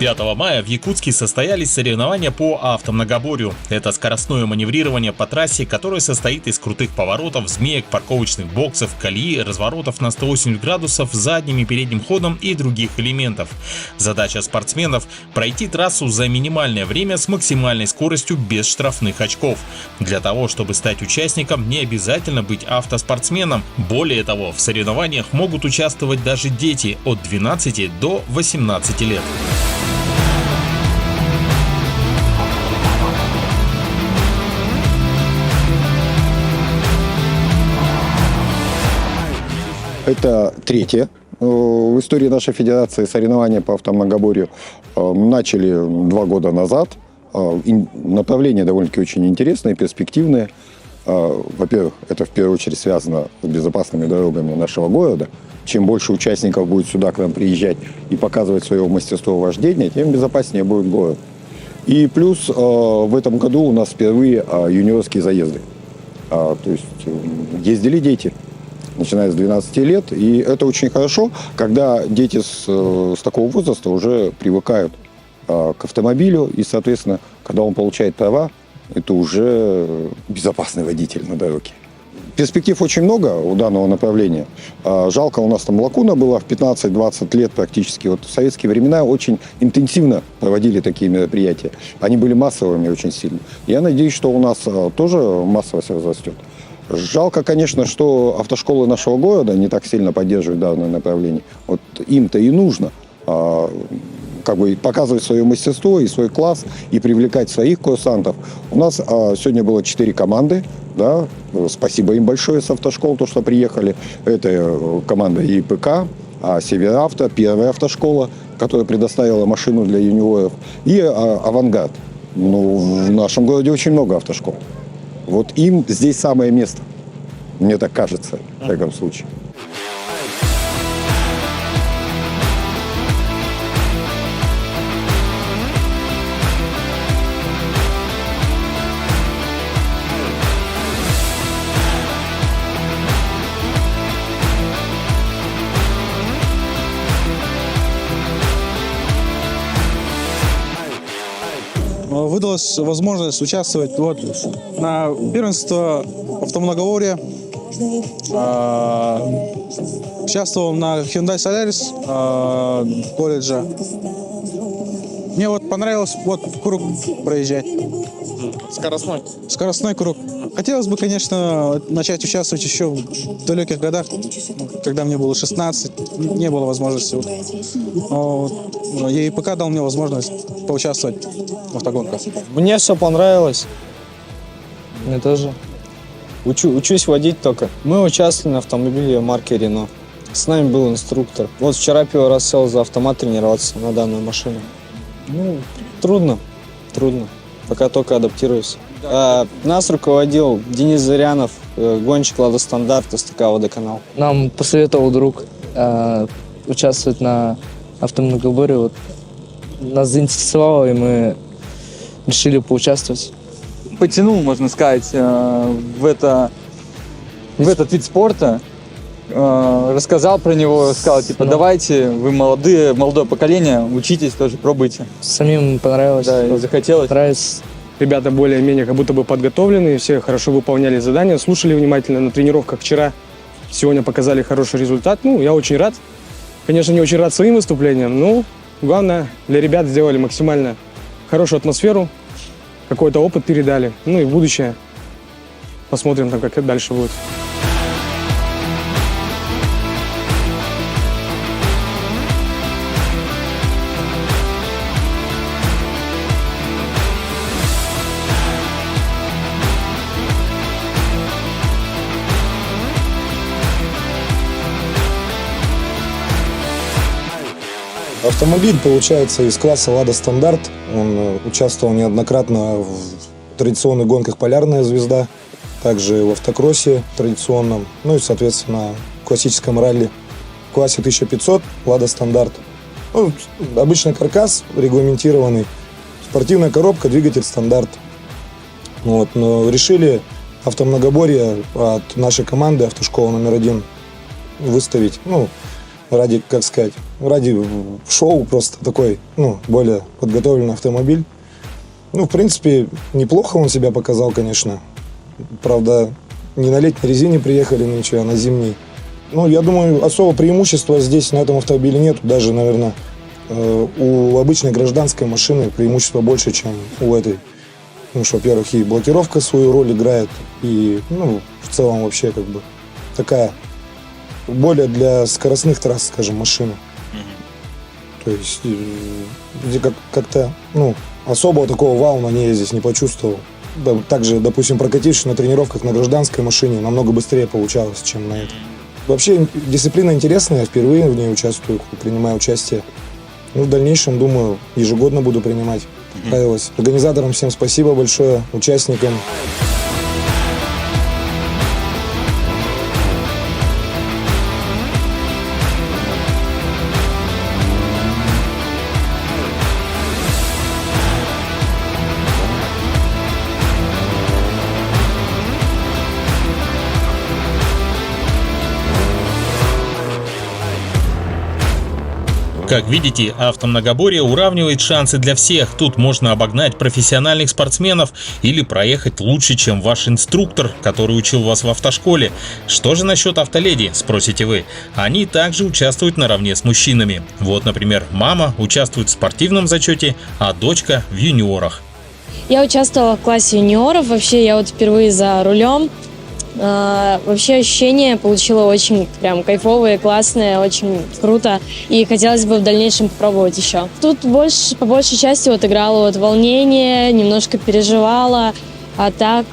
5 мая в Якутске состоялись соревнования по автомногоборью. Это скоростное маневрирование по трассе, которое состоит из крутых поворотов, змеек, парковочных боксов, колеи, разворотов на 180 градусов задним и передним ходом и других элементов. Задача спортсменов – пройти трассу за минимальное время с максимальной скоростью без штрафных очков. Для того, чтобы стать участником, не обязательно быть автоспортсменом. Более того, в соревнованиях могут участвовать даже дети от 12 до 18 лет. Это третье в истории нашей федерации соревнования по автомногоборью. Начали 2 года назад. Направление довольно-таки очень интересное, перспективное. Во-первых, это в первую очередь связано с безопасными дорогами нашего города. Чем больше участников будет сюда к нам приезжать и показывать свое мастерство вождения, тем безопаснее будет город. И плюс в этом году у нас впервые юниорские заезды. То есть ездили дети, начиная с 12 лет. И это очень хорошо, когда дети с такого возраста уже привыкают к автомобилю. И, соответственно, когда он получает права, это уже безопасный водитель на дороге. Перспектив очень много у данного направления. Жалко, у нас там лакуна была в 15-20 лет практически. Вот в советские времена очень интенсивно проводили такие мероприятия. Они были массовыми очень сильно. Я надеюсь, что у нас тоже массовость возрастет. Жалко, конечно, что автошколы нашего города не так сильно поддерживают данное направление. Вот им-то и нужно как бы показывать свое мастерство и свой класс, и привлекать своих курсантов. У нас сегодня было 4 команды. Да? Спасибо им большое с автошкол, то, что приехали. Это команда ИПК, Северавто, первая автошкола, которая предоставила машину для юниоров, и Авангард. Ну, в нашем городе очень много автошкол. Вот им здесь самое место. Мне так кажется, в таком случае. Выдалась возможность участвовать на первенстве автомногоборья. Участвовал на Hyundai Solaris колледжа. Мне понравилось круг проезжать. Скоростной круг. Хотелось бы, конечно, начать участвовать еще в далеких годах, когда мне было 16, не было возможности. Но ЕИПК дал мне возможность поучаствовать в автогонках. Мне все понравилось. Мне тоже. Учусь водить только. Мы участвовали на автомобиле марки Renault. С нами был инструктор. Вот вчера первый раз сел за автомат тренироваться на данную машину. Трудно. Пока только адаптируюсь. Нас руководил Денис Зырянов, гонщик «Лада Стандарт», СТК «Водоканал». Нам посоветовал друг участвовать на автомногоборье. Нас заинтересовало, и мы решили поучаствовать. Потянул, можно сказать, в этот вид спорта. Рассказал про него, сказал, давайте, вы молодое поколение, учитесь тоже, пробуйте. Самим понравилось. Да, захотелось. Нравится. Ребята более-менее как будто бы подготовлены, все хорошо выполняли задания, слушали внимательно на тренировках вчера. Сегодня показали хороший результат. Я очень рад. Конечно, не очень рад своим выступлениям, но главное, для ребят сделали максимально хорошую атмосферу, какой-то опыт передали. И в будущее посмотрим, как это дальше будет. Автомобиль, получается, из класса «Лада Стандарт». Он участвовал неоднократно в традиционных гонках «Полярная звезда», также в автокроссе традиционном, и, соответственно, в классическом ралли в классе 1500 «Лада Стандарт». Обычный каркас регламентированный, спортивная коробка, двигатель «Стандарт». Но решили автомногоборье от нашей команды «Автошкола номер 1» выставить, ради, как сказать, ради шоу просто такой, более подготовленный автомобиль. В принципе, неплохо он себя показал, конечно. Правда, не на летней резине приехали нынче, а на зимней. Я думаю, особого преимущества здесь на этом автомобиле нет. Даже, наверное, у обычной гражданской машины преимущество больше, чем у этой. Потому что, во-первых, и блокировка свою роль играет, и, в целом вообще как бы такая более для скоростных трасс, скажем, машина. То есть, где как-то, особого такого вау на ней я здесь не почувствовал. Да, также, допустим, прокатившись на тренировках на гражданской машине, намного быстрее получалось, чем на этой. Вообще, дисциплина интересная, я впервые в ней участвую, принимаю участие. В дальнейшем, думаю, ежегодно буду принимать. Понравилось. Организаторам всем спасибо большое, участникам. Как видите, автомногоборье уравнивает шансы для всех. Тут можно обогнать профессиональных спортсменов или проехать лучше, чем ваш инструктор, который учил вас в автошколе. Что же насчет автоледи, спросите вы? Они также участвуют наравне с мужчинами. Вот, например, мама участвует в спортивном зачете, а дочка в юниорах. Я участвовала в классе юниоров. Вообще, я впервые за рулем. Вообще ощущения получила очень прям кайфовые, классные, очень круто. И хотелось бы в дальнейшем попробовать еще. Тут по большей части играла волнение, немножко переживала. А так,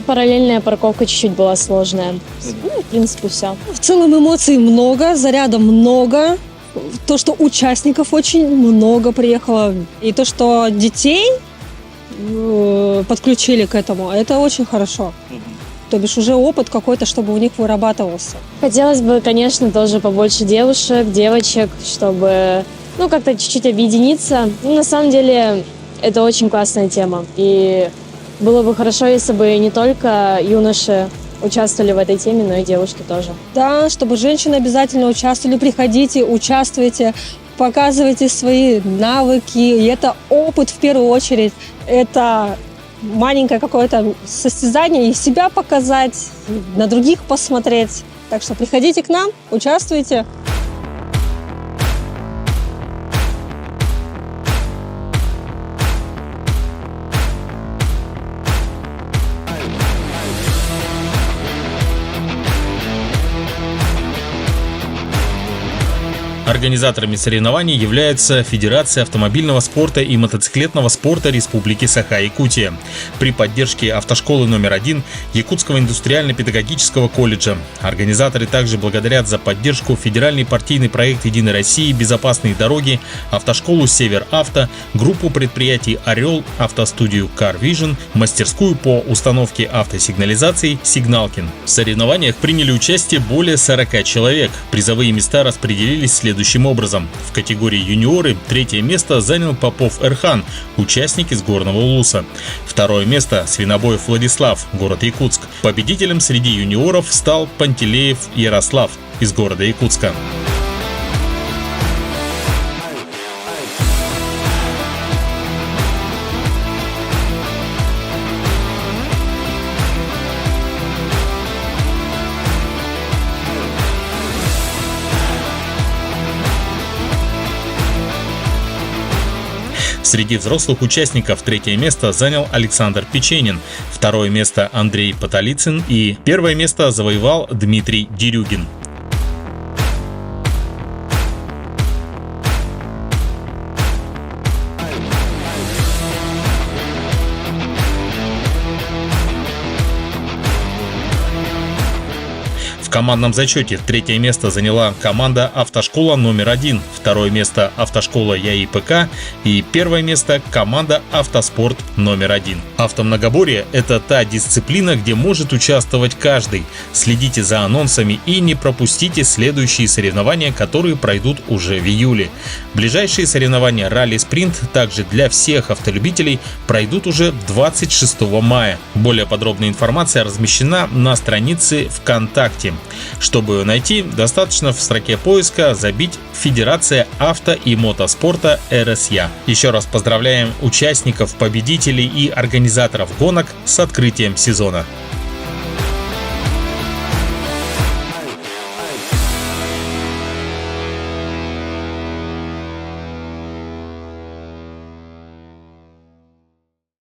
параллельная парковка чуть-чуть была сложная. В принципе, все. В целом эмоций много, заряда много. То, что участников очень много приехало. И то, что детей подключили к этому, это очень хорошо. То бишь уже опыт какой-то, чтобы у них вырабатывался. Хотелось бы, конечно, тоже побольше девушек, девочек, чтобы, как-то чуть-чуть объединиться. На самом деле, это очень классная тема. И было бы хорошо, если бы не только юноши участвовали в этой теме, но и девушки тоже. Да, чтобы женщины обязательно участвовали. Приходите, участвуйте, показывайте свои навыки. И это опыт в первую очередь. Это маленькое какое-то состязание, и себя показать, на других посмотреть. Так что приходите к нам, участвуйте. Организаторами соревнований является Федерация автомобильного спорта и мотоциклетного спорта Республики Саха-Якутия при поддержке автошколы номер 1 Якутского индустриально-педагогического колледжа. Организаторы также благодарят за поддержку федеральный партийный проект «Единой России. Безопасные дороги», автошколу «Север Авто», группу предприятий «Орел», автостудию Car Vision, мастерскую по установке автосигнализации «Сигналкин». В соревнованиях приняли участие более 40 человек. Призовые места распределились следующим образом. В категории юниоры третье место занял Попов Эрхан, участник из Горного Улуса. Второе место Свинобоев Владислав, город Якутск. Победителем среди юниоров стал Пантелеев Ярослав из города Якутска. Среди взрослых участников третье место занял Александр Печенин, второе место Андрей Потолицын и первое место завоевал Дмитрий Дерюгин. В командном зачете третье место заняла команда «Автошкола номер 1», второе место «Автошкола ЯИПК» и первое место команда «Автоспорт номер 1». Автомногоборье – это та дисциплина, где может участвовать каждый. Следите за анонсами и не пропустите следующие соревнования, которые пройдут уже в июле. Ближайшие соревнования «Ралли-спринт» также для всех автолюбителей пройдут уже 26 мая. Более подробная информация размещена на странице ВКонтакте. Чтобы ее найти, достаточно в строке поиска забить «Федерация авто и мотоспорта РСЯ». Еще раз поздравляем участников, победителей и организаторов гонок с открытием сезона.